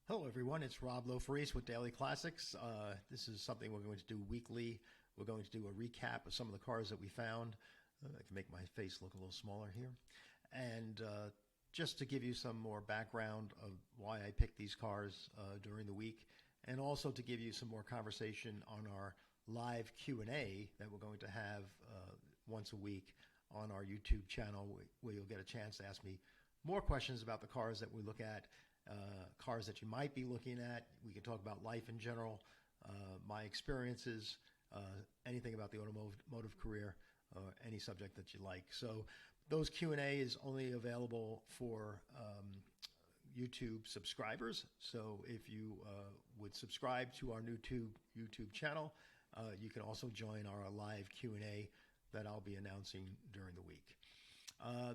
Hello, everyone. It's Rob Lofaris with Daily Classics. This is something we're going to do weekly. We're going to do a recap of some of the cars that we found. I can make my face look a little smaller here. And just to give you some more background of why I picked these cars during the week, and also to give you some more conversation on our live Q&A that we're going to have once a week on our YouTube channel, where you'll get a chance to ask me more questions about the cars that we look at, cars that you might be looking at. We can talk about life in general, my experiences, anything about the automotive career, any subject that you like. So those Q&A is only available for YouTube subscribers. So if you would subscribe to our new YouTube channel, you can also join our live Q&A that I'll be announcing during the week.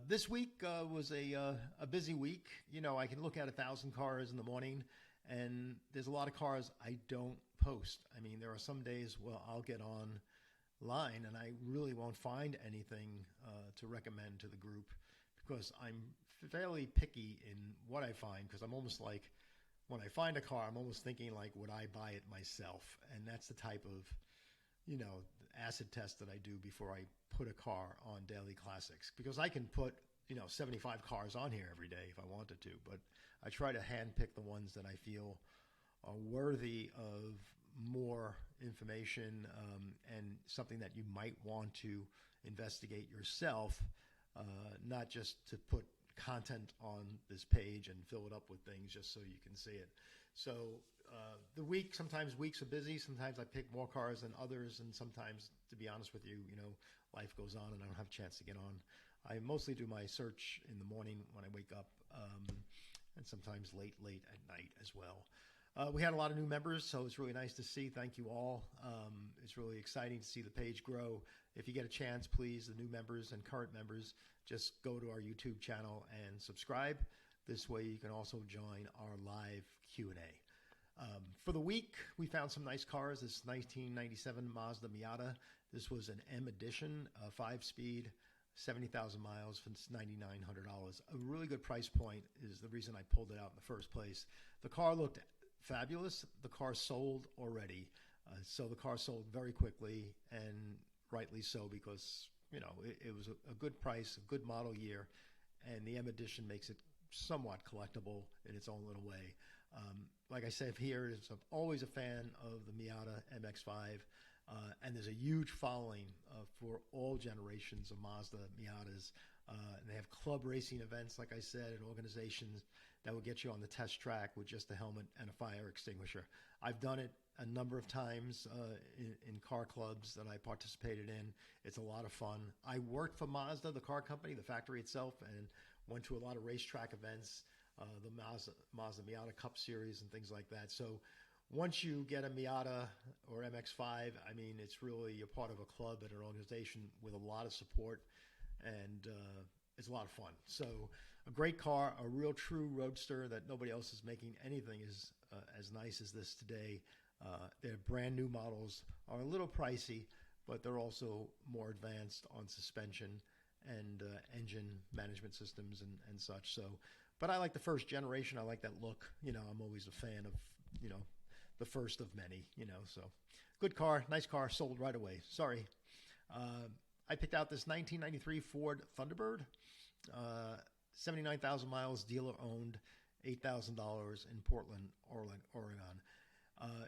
This week was a busy week. You know, I can look at 1,000 cars in the morning, and there's a lot of cars I don't post. I mean, there are some days, well, I'll get online and I really won't find anything to recommend to the group, because I'm fairly picky in what I find, because I'm almost like, when I find a car, I'm almost thinking like, would I buy it myself? And that's the type of, you know, acid test that I do before I put a car on Daily Classics, because I can put, 75 cars on here every day if I wanted to, but I try to handpick the ones that I feel are worthy of more information, and something that you might want to investigate yourself, not just to put content on this page and fill it up with things just so you can see it. So sometimes weeks are busy. Sometimes I pick more cars than others, and sometimes, to be honest with you, life goes on and I don't have a chance to get on. I mostly do my search in the morning when I wake up, and sometimes late at night as well. We had a lot of new members, so it's really nice to see. Thank you all. It's really exciting to see the page grow. If you get a chance, please, the new members and current members, just go to our YouTube channel and subscribe. This way you can also join our live Q&A. For the week, we found some nice cars. This 1997 Mazda Miata. This was an M Edition, 5-speed, 70,000 miles for $9,900. A really good price point is the reason I pulled it out in the first place. The car looked fabulous. The car sold already. So the car sold very quickly, and rightly so, because, it was a good price, a good model year, and the M Edition makes it somewhat collectible in its own little way. Like I said here, I'm always a fan of the Miata MX-5, and there's a huge following for all generations of Mazda Miatas. And they have club racing events, like I said, and organizations that will get you on the test track with just a helmet and a fire extinguisher. I've done it a number of times in car clubs that I participated in. It's a lot of fun. I worked for Mazda, the car company, the factory itself, and went to a lot of racetrack events, the Mazda Miata Cup Series and things like that. So once you get a Miata or MX-5, I mean, it's really a part of a club and an organization with a lot of support, and it's a lot of fun. So a great car, a real true roadster that nobody else is making anything as nice as this today. Their brand new models are a little pricey, but they're also more advanced on suspension and engine management systems and such. So, but I like the first generation. I like that look. I'm always a fan of, the first of many, so good car, nice car, sold right away. Sorry. I picked out this 1993 Ford Thunderbird, 79,000 miles, dealer owned, $8,000 in Portland, Oregon.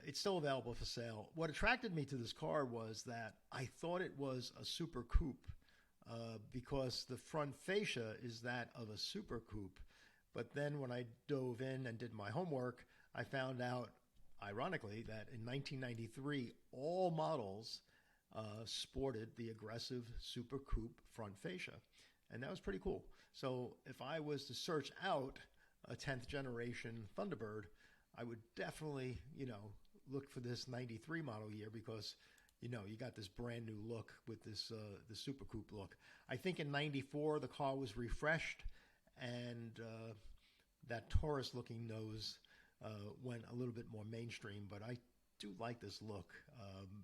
It's still available for sale. What attracted me to this car was that I thought it was a Super Coupe, because the front fascia is that of a Super Coupe. But then when I dove in and did my homework, I found out, ironically, that in 1993, all models sported the aggressive Super Coupe front fascia. And that was pretty cool. So if I was to search out a 10th generation Thunderbird, I would definitely, look for this 93 model year, because, you got this brand new look with this the Super Coupe look. I think in 94, the car was refreshed, and that Taurus-looking nose went a little bit more mainstream, but I do like this look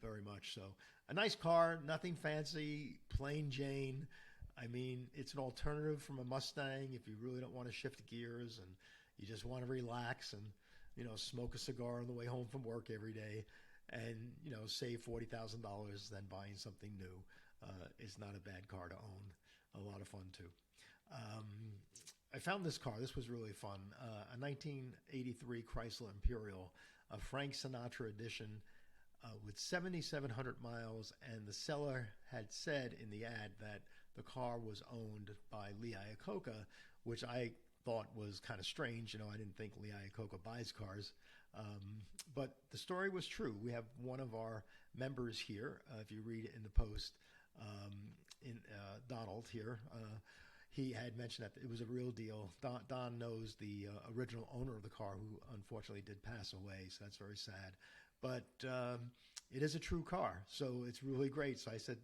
very much. So a nice car, nothing fancy, plain Jane. I mean, it's an alternative from a Mustang if you really don't want to shift gears and you just want to relax and, smoke a cigar on the way home from work every day, and save $40,000 than buying something new. Is not a bad car to own. A lot of fun too. I found this car. This was really fun. A 1983 Chrysler Imperial, a Frank Sinatra edition, with 7,700 miles, and the seller had said in the ad that the car was owned by Lee Iacocca, which I thought was kind of strange. I didn't think Lee Iacocca buys cars. But the story was true. We have one of our members here, if you read it in the post, Donald here, he had mentioned that it was a real deal. Don knows the original owner of the car, who unfortunately did pass away, so that's very sad. But it is a true car, so it's really great. So I said,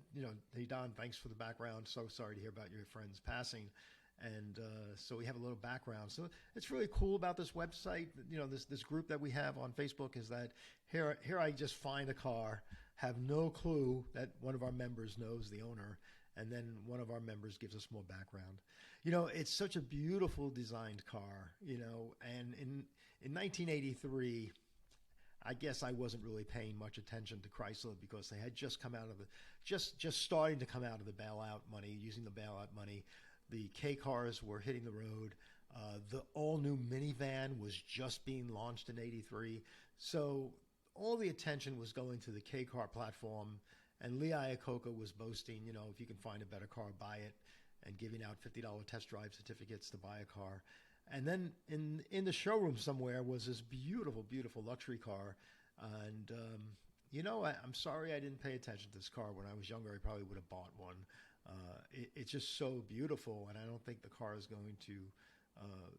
hey, Don, thanks for the background. So sorry to hear about your friend's passing. And so we have a little background. So it's really cool about this website. This group that we have on Facebook is that here I just find a car, have no clue that one of our members knows the owner, and then one of our members gives us more background. It's such a beautiful designed car, and in 1983, I guess I wasn't really paying much attention to Chrysler because they had just come out of just starting to come out of the bailout money, using the bailout money. The K cars were hitting the road. The all-new minivan was just being launched in '83. So all the attention was going to the K car platform, and Lee Iacocca was boasting, if you can find a better car, buy it, and giving out $50 test drive certificates to buy a car. And then in the showroom somewhere was this beautiful, beautiful luxury car. And, I'm sorry I didn't pay attention to this car. When I was younger, I probably would have bought one. It's just so beautiful, and I don't think the car is going to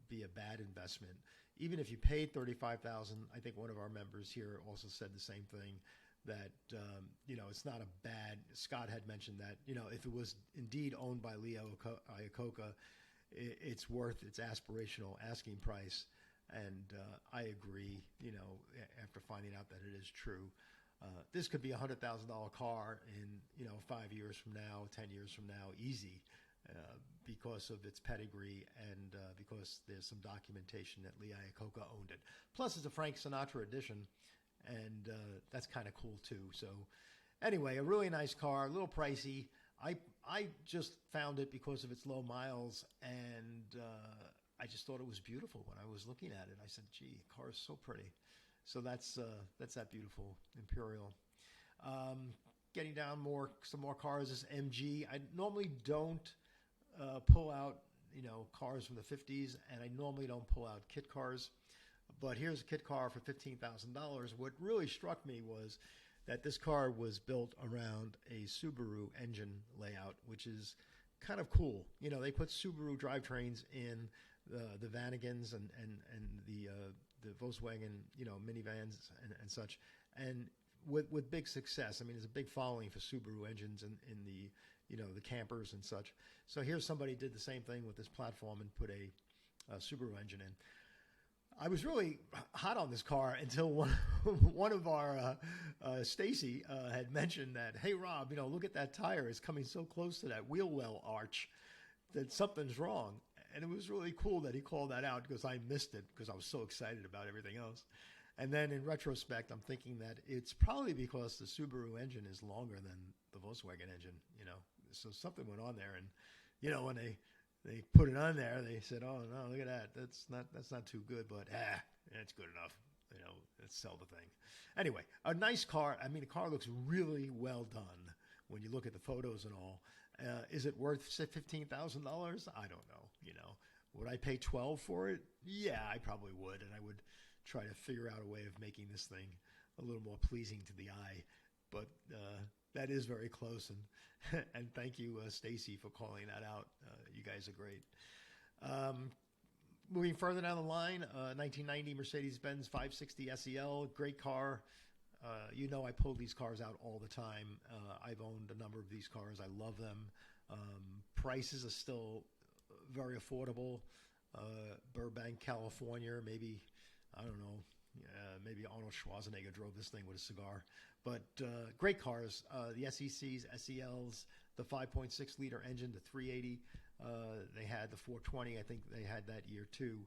be a bad investment. Even if you paid $35,000, I think one of our members here also said the same thing, that it's not a bad. Scott had mentioned that if it was indeed owned by Lee Iacocca, it's worth its aspirational asking price, and I agree. After finding out that it is true. This could be a $100,000 car in 5 years from now, 10 years from now, easy, because of its pedigree and because there's some documentation that Lee Iacocca owned it. Plus, it's a Frank Sinatra edition, and that's kind of cool too. So, anyway, a really nice car, a little pricey. I just found it because of its low miles, and I just thought it was beautiful when I was looking at it. I said, "Gee, the car is so pretty." So that's that beautiful Imperial. Getting down some more cars is MG. I normally don't pull out cars from the 50s, and I normally don't pull out kit cars. But here's a kit car for $15,000. What really struck me was that this car was built around a Subaru engine layout, which is kind of cool. They put Subaru drivetrains in the Vanagons and the Volkswagen, minivans and such, and with big success. I mean, there's a big following for Subaru engines in the, the campers and such. So here somebody did the same thing with this platform and put a Subaru engine in. I was really hot on this car until one of our, Stacy, had mentioned that, hey, Rob, look at that tire. It's coming so close to that wheel well arch that something's wrong. And it was really cool that he called that out because I missed it because I was so excited about everything else. And then in retrospect, I'm thinking that it's probably because the Subaru engine is longer than the Volkswagen engine, So something went on there. And, when they put it on there, they said, oh, no, look at that. That's not too good, but it's good enough. Let's sell the thing. Anyway, a nice car. I mean, the car looks really well done when you look at the photos and all. Is it worth $15,000? I don't know. Would I pay $12,000 for it? Yeah, I probably would, and I would try to figure out a way of making this thing a little more pleasing to the eye. But that is very close, and thank you, Stacy, for calling that out. You guys are great. Moving further down the line, 1990 Mercedes-Benz 560 SEL, great car. I pull these cars out all the time. I've owned a number of these cars. I love them. Prices are still very affordable. Burbank, California, maybe, I don't know, maybe Arnold Schwarzenegger drove this thing with a cigar. But great cars. The SECs, SELs, the 5.6 liter engine, the 380. They had the 420. I think they had that year too.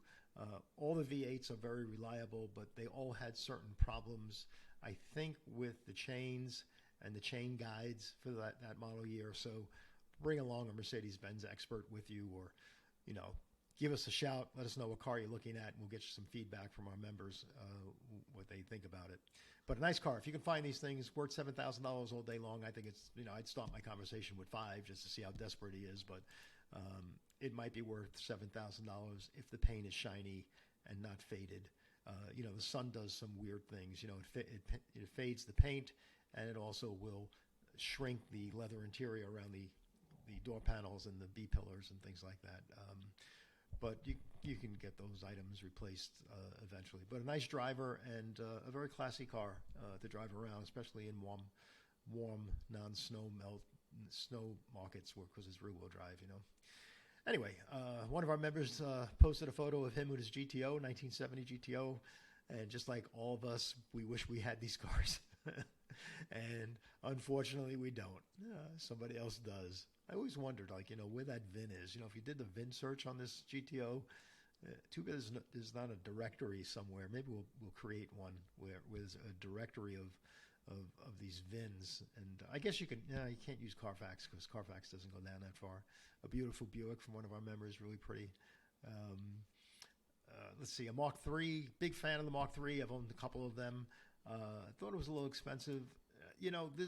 All the V8s are very reliable, but they all had certain problems, I think, with the chains and the chain guides for that model year. So bring along a Mercedes-Benz expert with you, or, give us a shout. Let us know what car you're looking at, and we'll get you some feedback from our members, what they think about it. But a nice car. If you can find these things, worth $7,000 all day long. I think it's, I'd start my conversation with five just to see how desperate he is. But it might be worth $7,000 if the paint is shiny and not faded. The sun does some weird things. It fades the paint, and it also will shrink the leather interior around the door panels and the B-pillars and things like that. But you can get those items replaced eventually. But a nice driver and a very classy car to drive around, especially in warm non-snow snow markets, because it's rear-wheel drive. Anyway, one of our members posted a photo of him with his GTO, 1970 GTO, and just like all of us, we wish we had these cars. And unfortunately, we don't. Somebody else does. I always wondered, where that VIN is. If you did the VIN search on this GTO, too bad there's not a directory somewhere. Maybe we'll create one where there's a directory of these VINs. And I guess you can't use Carfax because Carfax doesn't go down that far. A beautiful Buick from one of our members, really pretty. Let's see, a Mark III. Big fan of the Mark III. I've owned a couple of them. I thought it was a little expensive.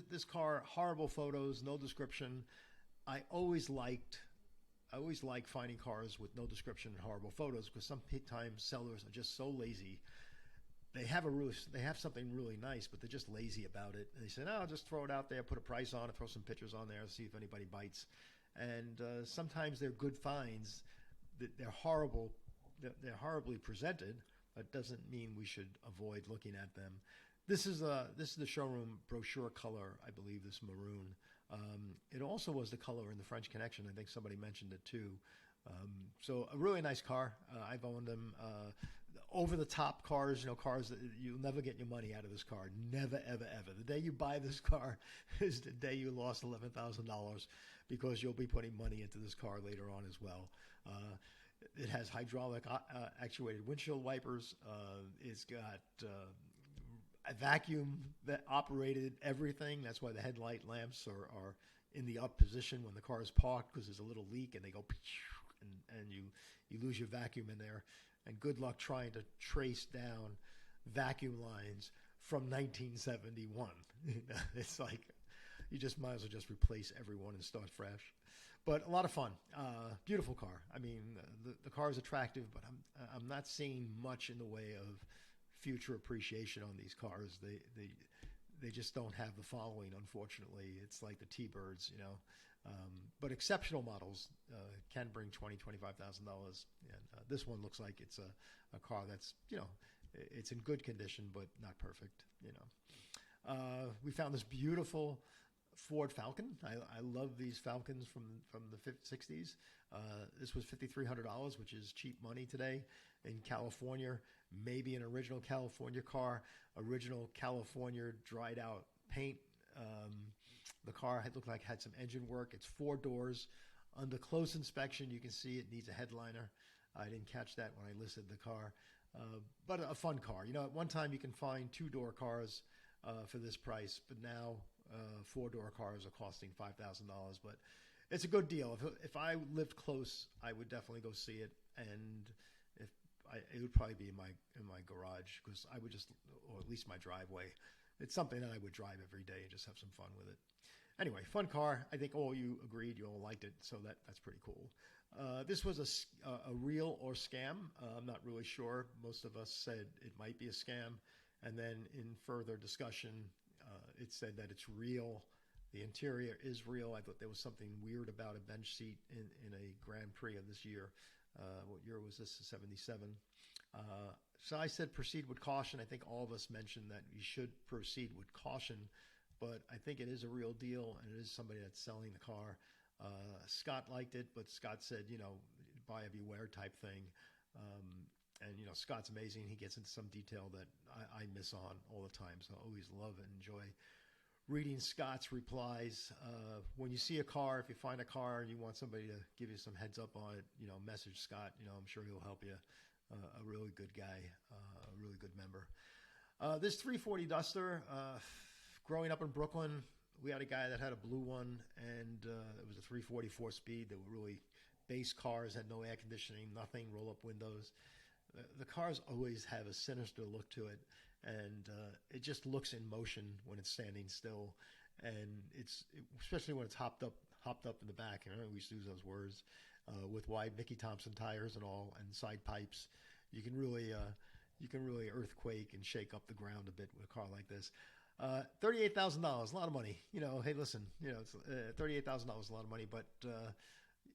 This car, horrible photos, no description. I always like finding cars with no description and horrible photos, because sometimes sellers are just so lazy. They have something really nice, but they're just lazy about it. And they say, "No, I'll just throw it out there, put a price on it, throw some pictures on there, see if anybody bites." And sometimes they're good finds. They're horrible. They're horribly presented. That doesn't mean we should avoid looking at them. This is the showroom brochure color, I believe, this maroon. It also was the color in the French Connection. I think somebody mentioned it too. So a really nice car. I've owned them. Over-the-top cars, cars that you'll never get your money out of this car. Never, ever, ever. The day you buy this car is the day you lost $11,000, because you'll be putting money into this car later on as well. It has hydraulic actuated windshield wipers. It's got a vacuum that operated everything. That's why the headlight lamps are in the up position when the car is parked, because there's a little leak and they go and you lose your vacuum in there. And good luck trying to trace down vacuum lines from 1971. It's like you just might as well just replace everyone and start fresh. But a lot of fun. Beautiful car. I mean, the car is attractive, but I'm not seeing much in the way of future appreciation on these cars. They just don't have the following, unfortunately. It's like the T-Birds, But exceptional models can bring $20,000, $25,000. And this one looks like it's a car that's, it's in good condition, but not perfect, We found this beautiful Ford Falcon. I love these Falcons from the 60s. This was $5,300, which is cheap money today in California. Maybe an original California car, original California dried out paint. The car looked like it had some engine work. It's 4 doors. Under close inspection, you can see it needs a headliner. I didn't catch that when I listed the car. But a fun car. At one time you can find 2-door cars for this price, but now 4-door cars are costing $5,000. But it's a good deal. If I lived close, I would definitely go see it, and it would probably be in my garage, because I would or at least my driveway. It's something that I would drive every day and just have some fun with it. Anyway, fun car. I think all you agreed, you all liked it, so that's pretty cool. This was a real or scam. I'm not really sure. Most of us said it might be a scam, and then in further discussion, it said that it's real. The interior is real. I thought there was something weird about a bench seat in a Grand Prix of this year. What year was this? 77. So I said proceed with caution. I think all of us mentioned that you should proceed with caution, but I think it is a real deal, and it is somebody that's selling the car. Scott liked it, but Scott said, buyer beware type thing. And Scott's amazing. He gets into some detail that I miss on all the time. So I always love and enjoy reading Scott's replies. When you see a car, if you find a car and you want somebody to give you some heads up on it, message Scott. I'm sure he'll help you a really good guy, a really good member. This 340 Duster, growing up in Brooklyn, we had a guy that had a blue one, and it was a 344 speed. They were really base cars, had no air conditioning, nothing, roll-up windows. The cars always have a sinister look to it, and it just looks in motion when it's standing still, and especially when it's hopped up in the back. And I always use those words with wide Mickey Thompson tires and all, and side pipes. You can really earthquake and shake up the ground a bit with a car like this. $38,000, a lot of money. Hey, listen, it's $38,000 a lot of money, but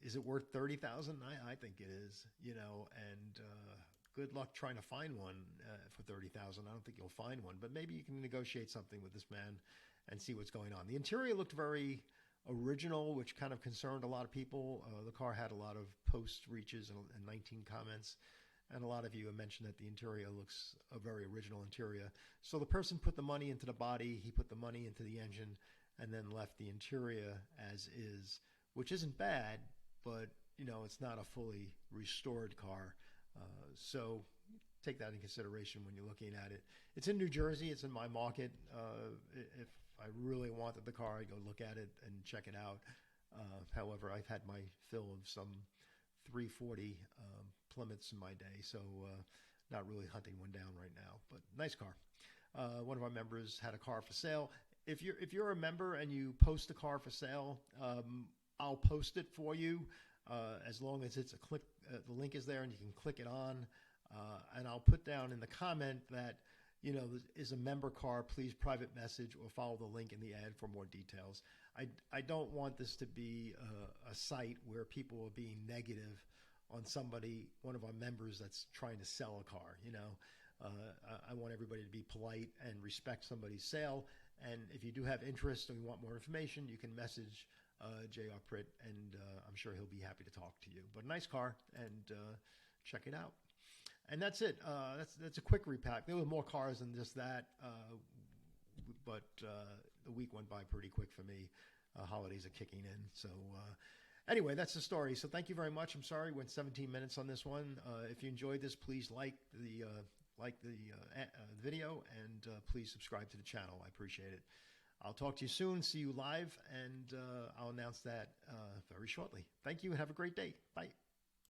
is it worth $30,000? I think it is. And good luck trying to find one for $30,000. I don't think you'll find one, but maybe you can negotiate something with this man and see what's going on. The interior looked very original, which kind of concerned a lot of people. The car had a lot of post reaches and 19 comments. And a lot of you have mentioned that the interior looks a very original interior. So the person put the money into the body, he put the money into the engine, and then left the interior as is, which isn't bad, but it's not a fully restored car. So take that in consideration when you're looking at it. It's in New Jersey. It's in my market. If I really wanted the car, I'd go look at it and check it out. However, I've had my fill of some 340 Plymouths in my day, so not really hunting one down right now. But nice car. One of our members had a car for sale. If you're a member and you post a car for sale, I'll post it for you as long as it's a click. The link is there and you can click it on, and I'll put down in the comment that is a member car. Please private message or follow the link in the ad for more details. I don't want this to be a site where people are being negative on one of our members that's trying to sell a car. I want everybody to be polite and respect somebody's sale. And if you do have interest and you want more information, you can message J.R. Pritt, and I'm sure he'll be happy to talk to you. But nice car, and check it out. And that's it. That's a quick repack. There were more cars than just that, but the week went by pretty quick for me. Holidays are kicking in, so anyway, that's the story. So thank you very much. I'm sorry, went 17 minutes on this one. If you enjoyed this, please like the video, and please subscribe to the channel. I appreciate it. I'll talk to you soon. See you live, and I'll announce that very shortly. Thank you, and have a great day. Bye.